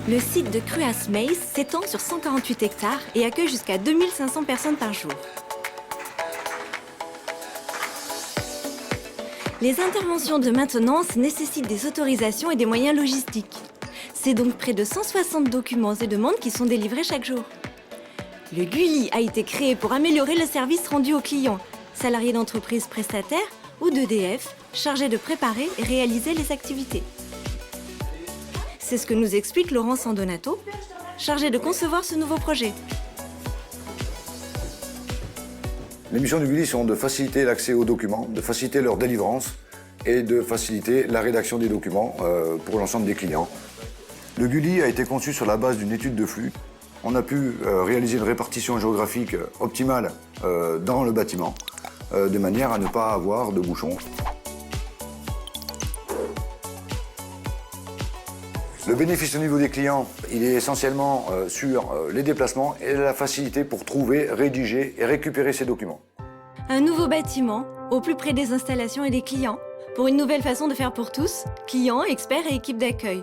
Le site de Cruas Meiss s'étend sur 148 hectares et accueille jusqu'à 2500 personnes par jour. Les interventions de maintenance nécessitent des autorisations et des moyens logistiques. C'est donc près de 160 documents et demandes qui sont délivrés chaque jour. Le GULI a été créé pour améliorer le service rendu aux clients, salariés d'entreprises prestataires ou d'EDF, chargés de préparer et réaliser les activités. C'est ce que nous explique Laurent Sandonato, chargé de concevoir ce nouveau projet. Les missions du GULI sont de faciliter l'accès aux documents, de faciliter leur délivrance et de faciliter la rédaction des documents pour l'ensemble des clients. Le GULI a été conçu sur la base d'une étude de flux. On a pu réaliser une répartition géographique optimale dans le bâtiment, de manière à ne pas avoir de bouchons. Le bénéfice au niveau des clients, il est essentiellement sur les déplacements et la facilité pour trouver, rédiger et récupérer ces documents. Un nouveau bâtiment, au plus près des installations et des clients, pour une nouvelle façon de faire pour tous, clients, experts et équipes d'accueil.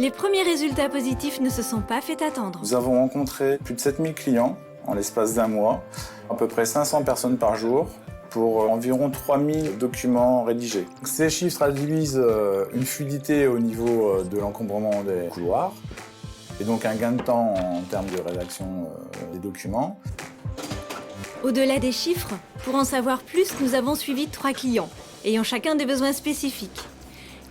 Les premiers résultats positifs ne se sont pas fait attendre. Nous avons rencontré plus de 7000 clients en l'espace d'un mois, à peu près 500 personnes par jour, pour environ 3000 documents rédigés. Ces chiffres traduisent une fluidité au niveau de l'encombrement des couloirs et donc un gain de temps en termes de rédaction des documents. Au-delà des chiffres, pour en savoir plus, nous avons suivi 3 clients, ayant chacun des besoins spécifiques.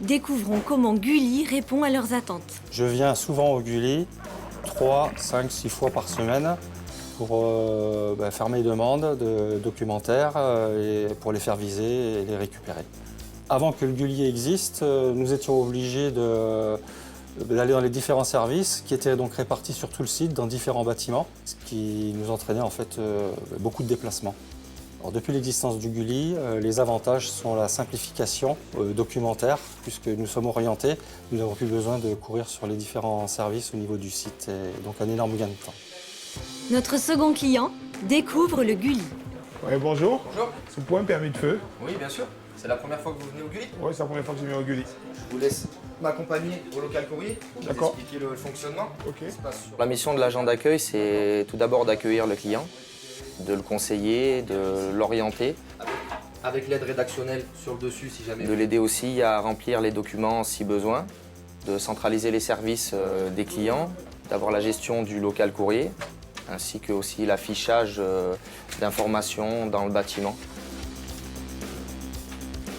Découvrons comment GULI répond à leurs attentes. Je viens souvent au GULI 3, 5, 6 fois par semaine pour faire mes demandes de documentaires et pour les faire viser et les récupérer. Avant que le GULI existe, nous étions obligés d'aller dans les différents services qui étaient donc répartis sur tout le site, dans différents bâtiments, ce qui nous entraînait en fait beaucoup de déplacements. Alors, depuis l'existence du GULI, les avantages sont la simplification documentaire, puisque nous sommes orientés, nous n'avons plus besoin de courir sur les différents services au niveau du site, et donc un énorme gain de temps. Notre second client découvre le GULI. Ouais, bonjour. Bonjour. C'est pour un permis de feu. Oui, bien sûr. C'est la première fois que vous venez au GULI. Oui, c'est la première fois que je viens au GULI. Je vous laisse m'accompagner au local courrier pour vous D'accord. expliquer le fonctionnement. Ok. La mission de l'agent d'accueil, c'est tout d'abord d'accueillir le client, de le conseiller, de l'orienter. Avec l'aide rédactionnelle sur le dessus si jamais. De l'aider aussi à remplir les documents si besoin, de centraliser les services des clients, d'avoir la gestion du local courrier, ainsi que aussi l'affichage d'informations dans le bâtiment.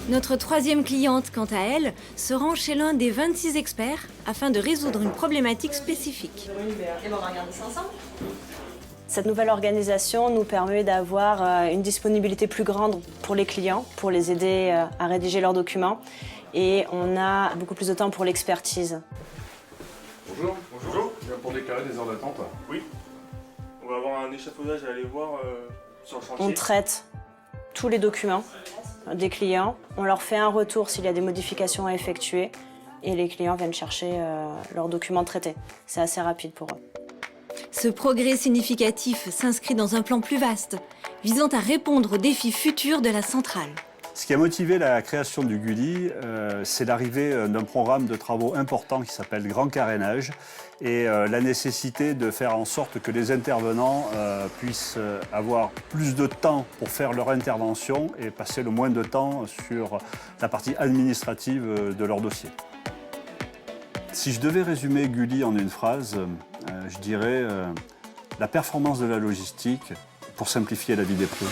Notre troisième cliente, quant à elle, se rend chez l'un des 26 experts afin de résoudre une problématique spécifique. Et on va regarder ça ensemble. Cette nouvelle organisation nous permet d'avoir une disponibilité plus grande pour les clients, pour les aider à rédiger leurs documents. Et on a beaucoup plus de temps pour l'expertise. Bonjour. Bonjour. Je viens pour déclarer des heures d'attente. Oui. On va avoir un échafaudage à aller voir sur le chantier. On traite tous les documents des clients. On leur fait un retour s'il y a des modifications à effectuer. Et les clients viennent chercher leurs documents traités. C'est assez rapide pour eux. Ce progrès significatif s'inscrit dans un plan plus vaste, visant à répondre aux défis futurs de la centrale. Ce qui a motivé la création du GULI, c'est l'arrivée d'un programme de travaux important qui s'appelle Grand Carénage et la nécessité de faire en sorte que les intervenants puissent avoir plus de temps pour faire leur intervention et passer le moins de temps sur la partie administrative de leur dossier. Si je devais résumer GULI en une phrase, je dirais la performance de la logistique pour simplifier la vie des pros.